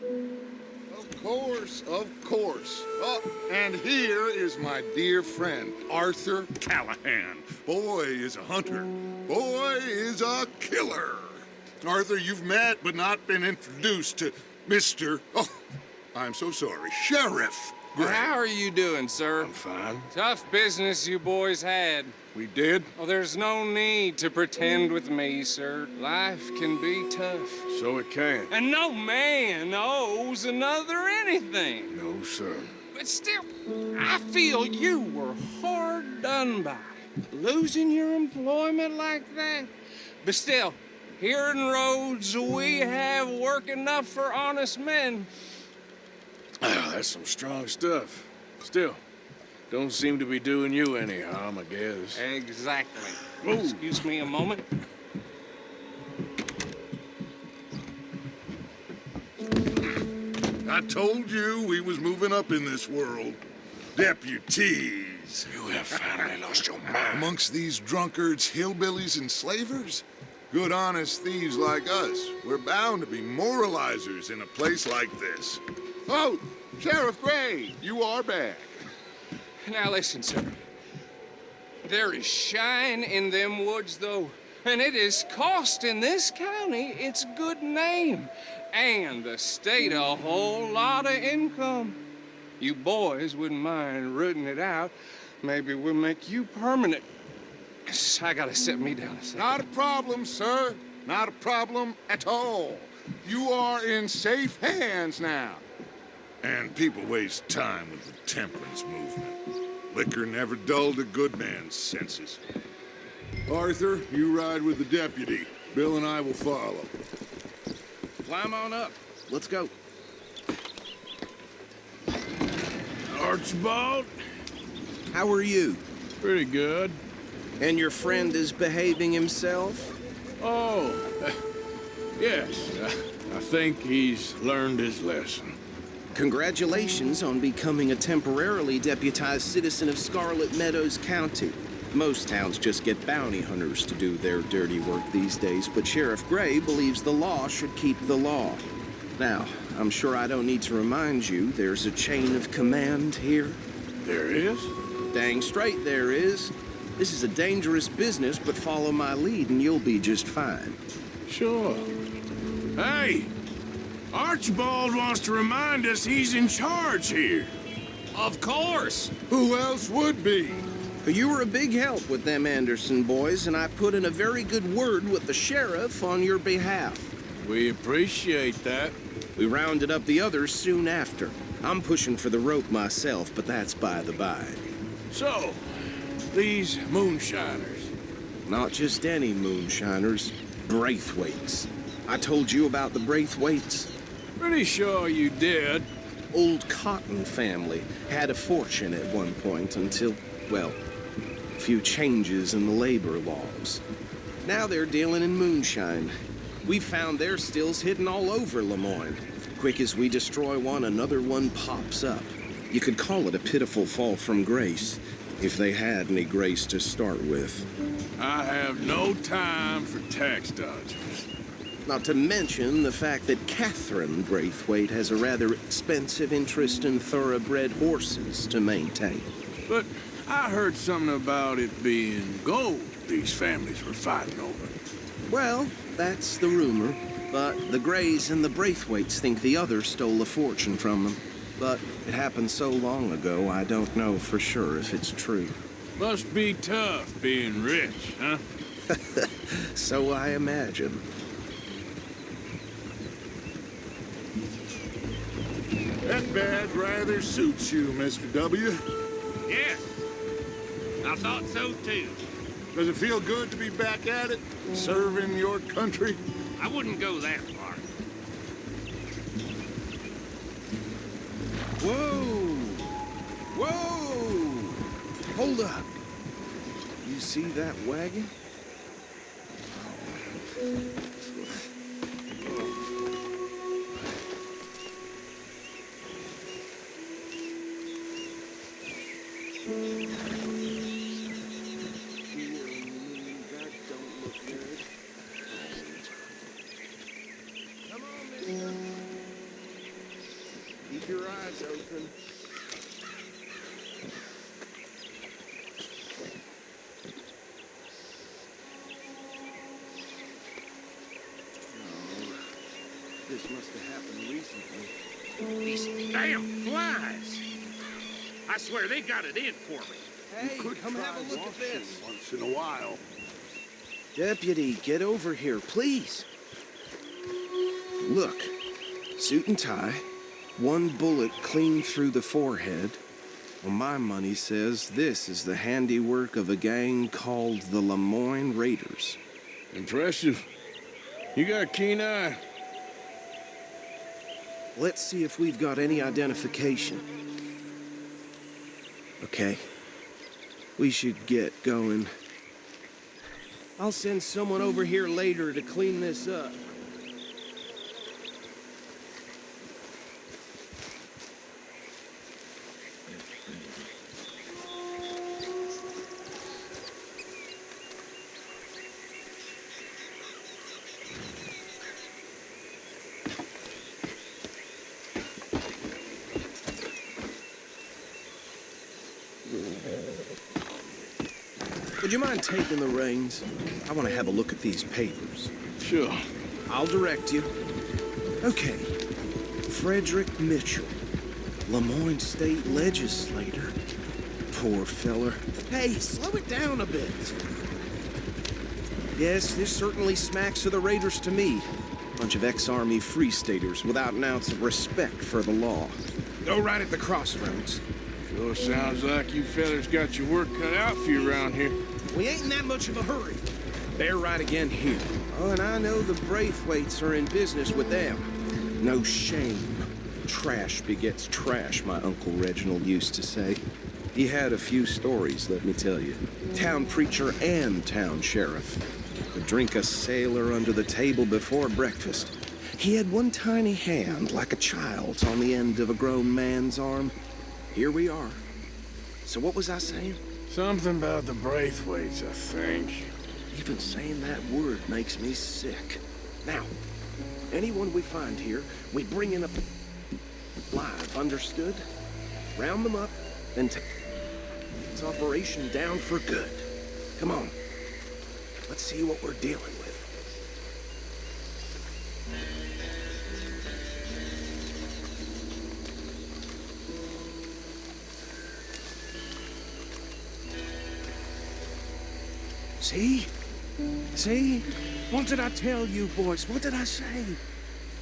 Of course, of course. Oh, and here is my dear friend, Arthur Callahan. Boy is a hunter. Boy is a killer. Arthur, you've met but not been introduced to Mr. Oh, I'm so sorry, Sheriff Gray. How are you doing, sir? I'm fine. Tough business you boys had. We did? Well, there's no need to pretend with me, sir. Life can be tough. So it can. And no man owes another anything. No, sir. But still, I feel you were hard done by. Losing your employment like that. But still, here in Rhodes, we have work enough for honest men. Oh, that's some strong stuff. Still, don't seem to be doing you any harm, I guess. Exactly. Whoa. Excuse me a moment. I told you we was moving up in this world. Deputies. You have finally lost your mind. Amongst these drunkards, hillbillies, and slavers? Good, honest thieves like us. We're bound to be moralizers in a place like this. Oh, Sheriff Gray, you are back. Now listen, sir. There is shine in them woods, though, and it is costing this county its good name and the state a whole lot of income. You boys wouldn't mind rooting it out. Maybe we'll make you permanent. I gotta sit me down a second. Not a problem, sir. Not a problem at all. You are in safe hands now. And people waste time with the temperance movement. Liquor never dulled a good man's senses. Arthur, you ride with the deputy. Bill and I will follow. Climb on up. Let's go. Archibald? How are you? Pretty good. And your friend is behaving himself? Oh, yes. I think he's learned his lesson. Congratulations on becoming a temporarily deputized citizen of Scarlet Meadows County. Most towns just get bounty hunters to do their dirty work these days, but Sheriff Gray believes the law should keep the law. Now, I'm sure I don't need to remind you there's a chain of command here. There is? Dang straight there is. This is a dangerous business, but follow my lead and you'll be just fine. Sure. Hey! Archibald wants to remind us he's in charge here. Of course. Who else would be? You were a big help with them Anderson boys, and I put in a very good word with the sheriff on your behalf. We appreciate that. We rounded up the others soon after. I'm pushing for the rope myself, but that's by the by. So, these moonshiners. Not just any moonshiners, Braithwaites. I told you about the Braithwaites. Pretty sure you did. Old Cotton family had a fortune at one point until, well, a few changes in the labor laws. Now they're dealing in moonshine. We found their stills hidden all over Lemoyne. Quick as we destroy one, another one pops up. You could call it a pitiful fall from grace, if they had any grace to start with. I have no time for tax dodgers. Not to mention the fact that Catherine Braithwaite has a rather expensive interest in thoroughbred horses to maintain. But I heard something about it being gold these families were fighting over. Well, that's the rumor. But the Grays and the Braithwaites think the other stole a fortune from them. But it happened so long ago, I don't know for sure if it's true. Must be tough being rich, huh? So I imagine. That badge rather suits you, Mr. W. Yes, I thought so too. Does it feel good to be back at it, serving your country? I wouldn't go that far. Whoa! Whoa! Hold up. You see that wagon? gates open. No, this must have happened recently. These damn flies! I swear they got it in for me. Hey, come have a look at this. Once in a while. Deputy, get over here, please. Look, suit and tie, one bullet clean through the forehead. Well, my money says this is the handiwork of a gang called the Lemoyne Raiders. Impressive. You got a keen eye. Let's see if we've got any identification. Okay. We should get going. I'll send someone over here later to clean this up. Would you mind taking the reins? I want to have a look at these papers. Sure. I'll direct you. Okay. Frederick Mitchell, Lemoyne State Legislator. Poor feller. Hey, slow it down a bit. Yes, this certainly smacks of the Raiders to me. Bunch of ex-Army Free Staters without an ounce of respect for the law. Go right at the crossroads. Sure sounds like you fellas got your work cut out for you around here. We ain't in that much of a hurry. They're right again here. Oh, and I know the Braithwaites are in business with them. No shame. Trash begets trash, my Uncle Reginald used to say. He had a few stories, let me tell you. Town preacher and town sheriff. Would drink a sailor under the table before breakfast. He had one tiny hand, like a child's, on the end of a grown man's arm. Here we are. So what was I saying? Something about the Braithwaites, I think. Even saying that word makes me sick. Now, anyone we find here, we bring in alive, understood? Round them up, then take this operation down for good. Come on. Let's see what we're dealing with. See? See? What did I tell you, boys? What did I say?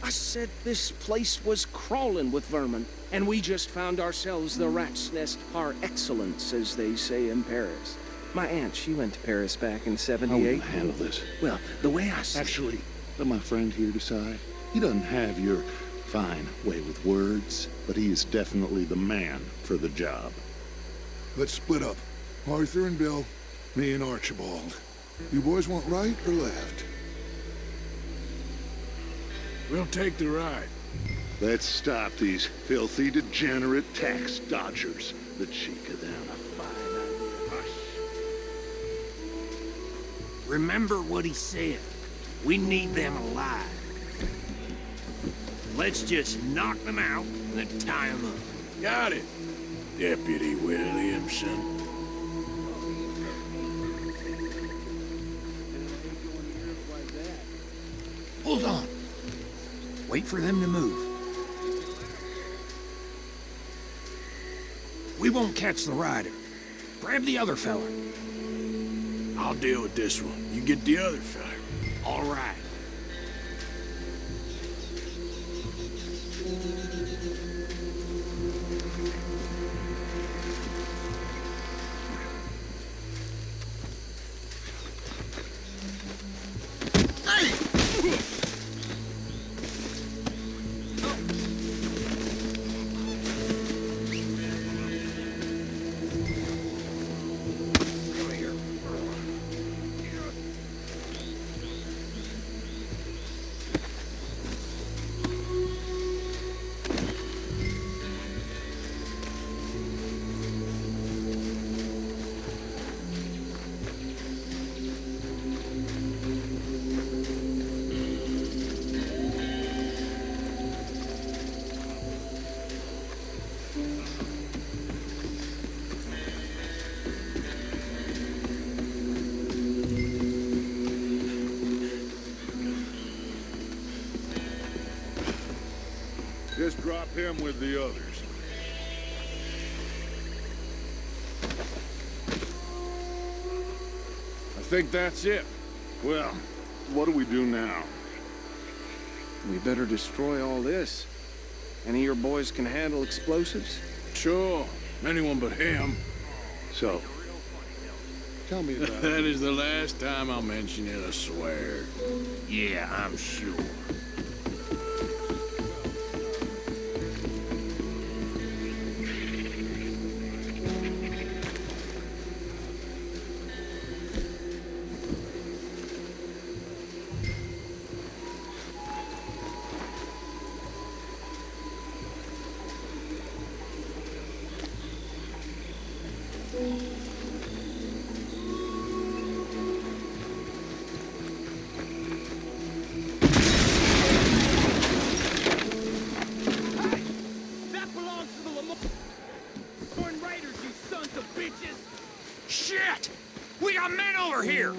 I said this place was crawling with vermin, and we just found ourselves the rat's nest par excellence, as they say in Paris. My aunt, she went to Paris back in '78. How will you handle this? Well, the way I see Actually, let my friend here decide. He doesn't have your fine way with words, but he is definitely the man for the job. Let's split up. Arthur and Bill, me and Archibald. You boys want right or left? We'll take the ride. Let's stop these filthy, degenerate tax dodgers. The cheek of them. Remember what he said. We need them alive. Let's just knock them out and then tie them up. Got it, Deputy Williamson. Hold on. Wait for them to move. We won't catch the rider. Grab the other fella. I'll deal with this one. You get the other fella. All right. Just drop him with the others. I think that's it. Well, what do we do now? We better destroy all this. Any of your boys can handle explosives? Sure. Anyone but him. So, tell me about That is the last time I'll mention it, I swear. Yeah, I'm sure. That belongs to the Lemoyne Raiders, you sons of bitches! Shit! We got men over here!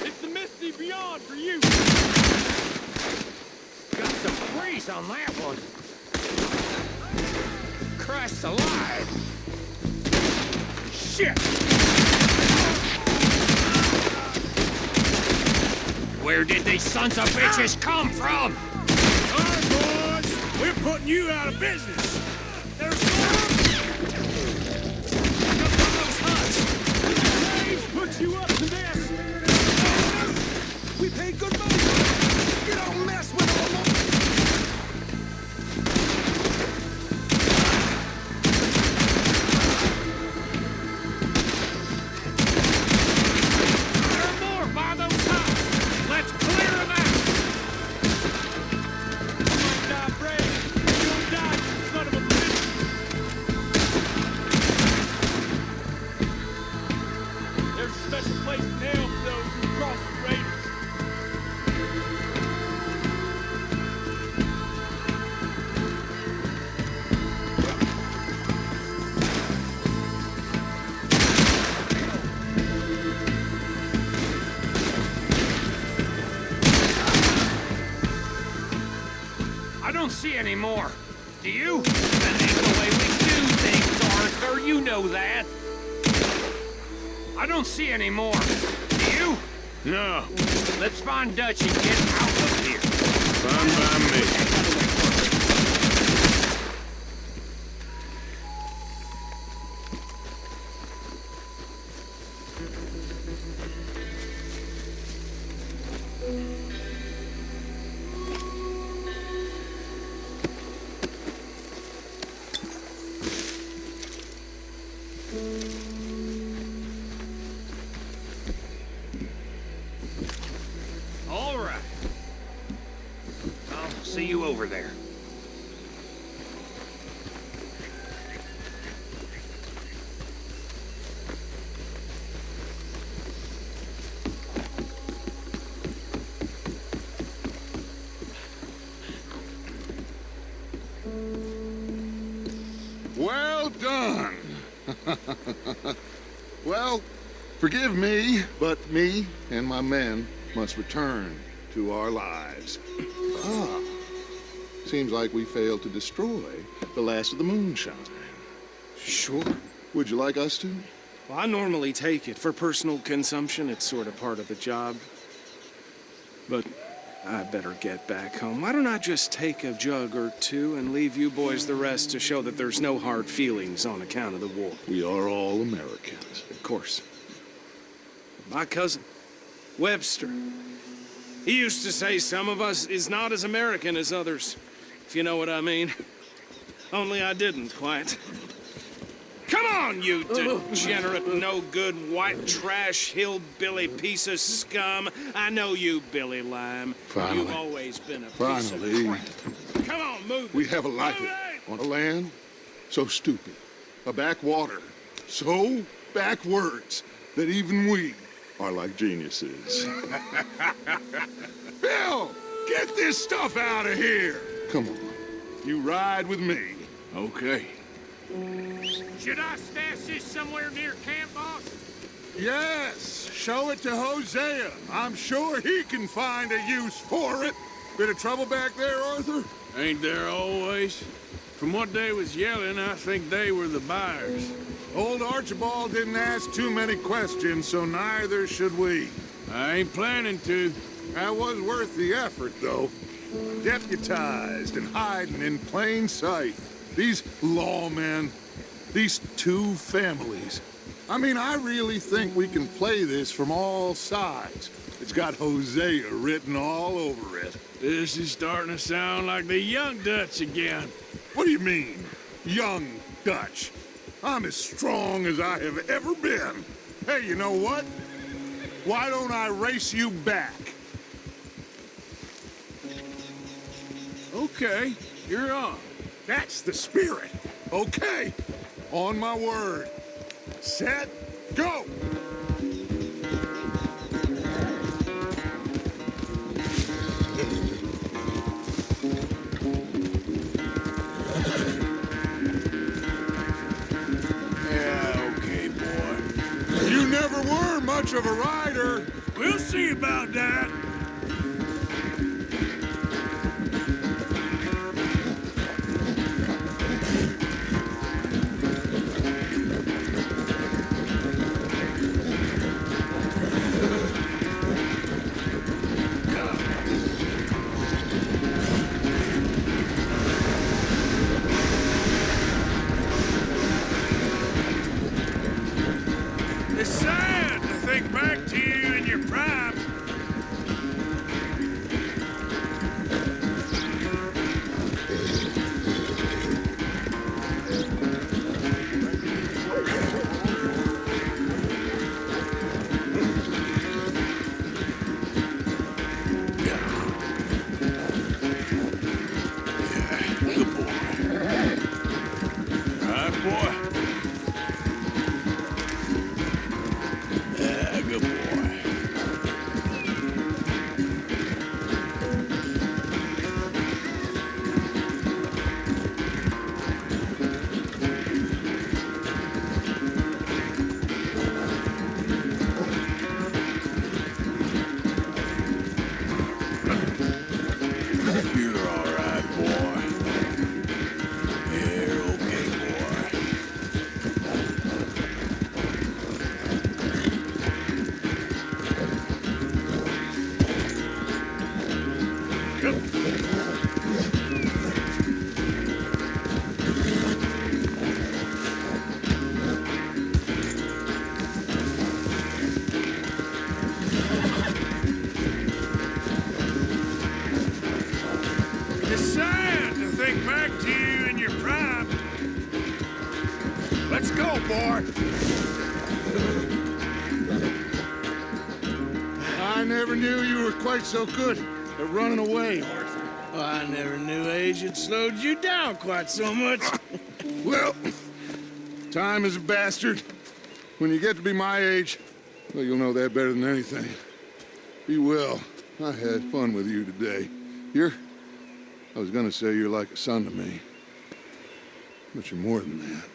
It's the Misty Beyond for you! Got some breeze on that one. Christ alive! Shit! Where did these sons of bitches come from? All right, boys. We're putting you out of business. There's more! Look at those huts! Braves put you up to this! We paid good money! You don't mess with the Lemoyne! There are more by those huts! Let's clear them out! You die brave! You don't die, you son of a bitch! There's a special place in hell for those who cross the Raiders. I don't see any more. Do you? That ain't the way we do things, Arthur. You know that. I don't see any more. Do you? No. Let's find Dutch and get out of here. Fine by me. All right. I'll see you over there. Well done. Well, forgive me, but me and my men must return to our lives. Ah, seems like we failed to destroy the last of the moonshine. Sure. Would you like us to? Well, I normally take it. For personal consumption, it's sort of part of the job. But I better get back home. Why don't I just take a jug or two and leave you boys the rest to show that there's no hard feelings on account of the war? We are all Americans. Of course. My cousin, Webster, he used to say some of us is not as American as others, if you know what I mean. Only I didn't quite. Come on, you degenerate, no-good, white trash, hillbilly piece of scum. I know you, Billy Lime. Finally. You've always been a piece Finally. of crap. Come on, move We it. have a life Move it. on a land so stupid, a backwater so backwards that even we are like geniuses. Bill, get this stuff out of here. Come on, you ride with me. Okay. Should I stash this somewhere near camp, boss? Yes, show it to Hosea. I'm sure he can find a use for it. Bit of trouble back there, Arthur? Ain't there always? From what they was yelling, I think they were the buyers. Old Archibald didn't ask too many questions, so neither should we. I ain't planning to. That was worth the effort, though. Deputized and hiding in plain sight. These lawmen, these two families. I mean, I really think we can play this from all sides. It's got Hosea written all over it. This is starting to sound like the Young Dutch again. What do you mean, young Dutch? I'm as strong as I have ever been. Hey, you know what? Why don't I race you back? Okay, you're on. That's the spirit. Okay, on my word. Set, go! Yeah, okay, boy. You never were much of a rider. We'll see about that. It's sad to think back to you in your prime. Good boy. Right, boy. Yeah, good boy. You're all right, boy. You're okay, boy. It's sad to think back to you in your prime. Let's go, boy. I never knew you were quite so good at running away, Arthur. Well, I never knew age had slowed you down quite so much. Well, time is a bastard. When you get to be my age, well, you'll know that better than anything. Be well. I had fun with you today. I was gonna say you're like a son to me, but you're more than that.